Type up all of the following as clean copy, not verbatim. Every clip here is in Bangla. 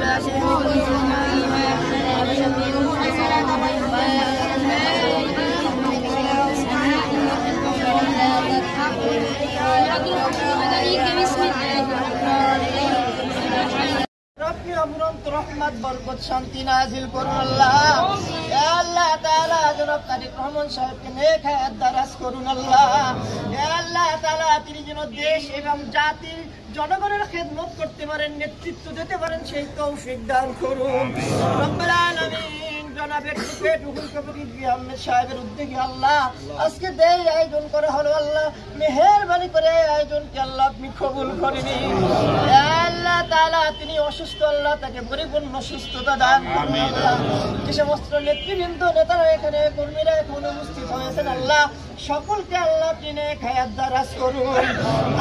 لا شريك রহমত বরকত শান্তি নাজিল করুন আল্লাহ। ইয়া আল্লাহ তাআলা জনাব তারিক রহমান সাহেবকে নেক হায়াত দারাজ করুন আল্লাহ। ইয়া আল্লাহ তাআলা তিনি যেন দেশ এবং জাতির জনগণের খেদমত করতে পারেন, নেতৃত্ব দিতে পারেন, সেই তৌফিক দান করুন রব্বুল আলামিন। জনাব অ্যাডভোকেট রুহুল কবির আহমেদ সাহেবের উদ্যোগে আল্লাহ আজকে দেই আয়োজন করা হলো আল্লাহ, মেহেরবানি করে আয়োজনকে আল্লাহ আপনি কবুল করে নিন। ইয়া আল্লাহ তাআলা তিনি অসুস্থ আল্লাহ তাকে পরিপূর্ণ সুস্থতা দান করুন আল্লাহ। যে সমস্ত নেতৃবৃন্দ নেতারা এখানে কর্মীরা এখন উপস্থিত হয়েছেন আল্লাহ সকলকে আল্লাহ আপনি নেক হায়াত দারাজ করুন।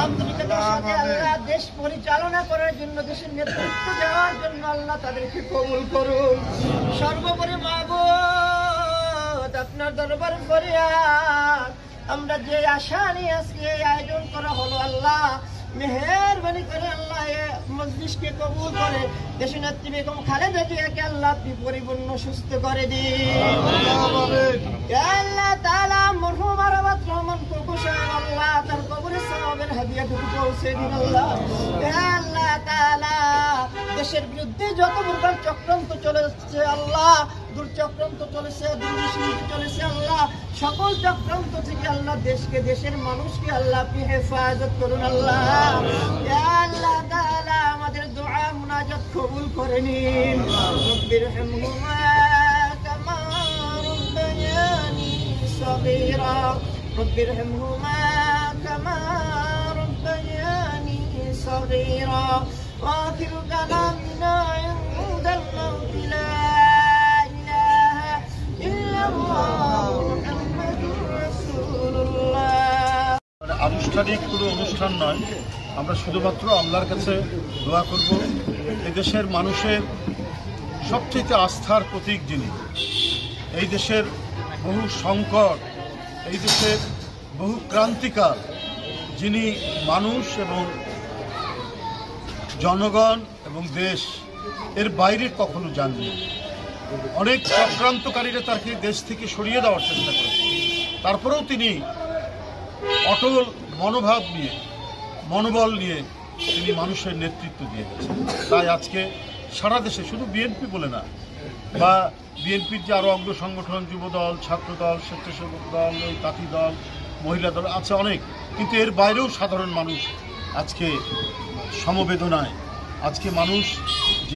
আন্তরিকতার সাথে আল্লাহ দেশ পরিচালনা করার জন্য, দেশের নেতৃত্ব দেওয়ার জন্য আল্লাহ তাদেরকে কবুল করুন। সর্বোপরি মাবুদ আপনার দরবার ফরিয়াদ, আমরা যে আশা নিয়ে আজকে আয়োজন করা হলো আল্লাহ মেহেরবানি করে আল্লাহ মজলিসকে কবুল করে দেশের নেত্রী বেগম খালেদা জিয়াকে আল্লাহ আপনি পরিপূর্ণ সুস্থ করে দিন। আল্লাহ তাআলা মরহুম আরাফাত রহমান কোকো সাহেব আল্লাহ তার কবরে সওয়াবের হাদিয়াটুকু পৌঁছে দিন আল্লাহ। আল্লাহ তাআলা দেশের বিরুদ্ধে যত প্রকার চক্রান্ত চলেছে আল্লাহ, দুর্চক্রান্ত চলেছে, দুর্নীতি চলেছে আল্লাহ, সকল চক্রান্ত থেকে আল্লাহ দেশকে, দেশের মানুষকে আল্লাহ আপনি হেফাজত করুন আল্লাহ। আল্লাহ তাআলা আমাদের দোয়া মুনাজাত কবুল করে নিন। রব্বিরহামহুমা কামা রাব্বায়ানি সগীরা, রব্বিরহামহুমা কামা রাব্বায়ানি সগীরা। وآخر كلامنا عند الموت لا إله إلا الله محمد رسول الله। আনুষ্ঠানিক কোনো অনুষ্ঠান নয়, আমরা শুধুমাত্র আল্লাহর কাছে দোয়া করব এদেশের মানুষের সবচেয়ে আস্থার প্রতীক যিনি, এই দেশের বহু সংকট, এই দেশের বহু ক্রান্তিকাল, যিনি মানুষ এবং জনগণ এবং দেশ এর বাইরে কখনো যাননি। অনেক চক্রান্তকারীরা তাকে দেশ থেকে সরিয়ে দেওয়ার চেষ্টা করেছে, তারপরেও তিনি অটল মনোভাব নিয়ে, মনোবল নিয়ে তিনি মানুষের নেতৃত্ব দিয়ে গেছেন। তাই আজকে সারা দেশে, শুধু বিএনপি বলে না, বা বিএনপির যে আরও অঙ্গ সংগঠন, যুবদল, ছাত্রদল, স্বেচ্ছাসেবক দল, তাঁতি দল, মহিলা দল আছে অনেক, কিন্তু এর বাইরেও সাধারণ মানুষ আজকে সমবেদনায়, আজকে মানুষ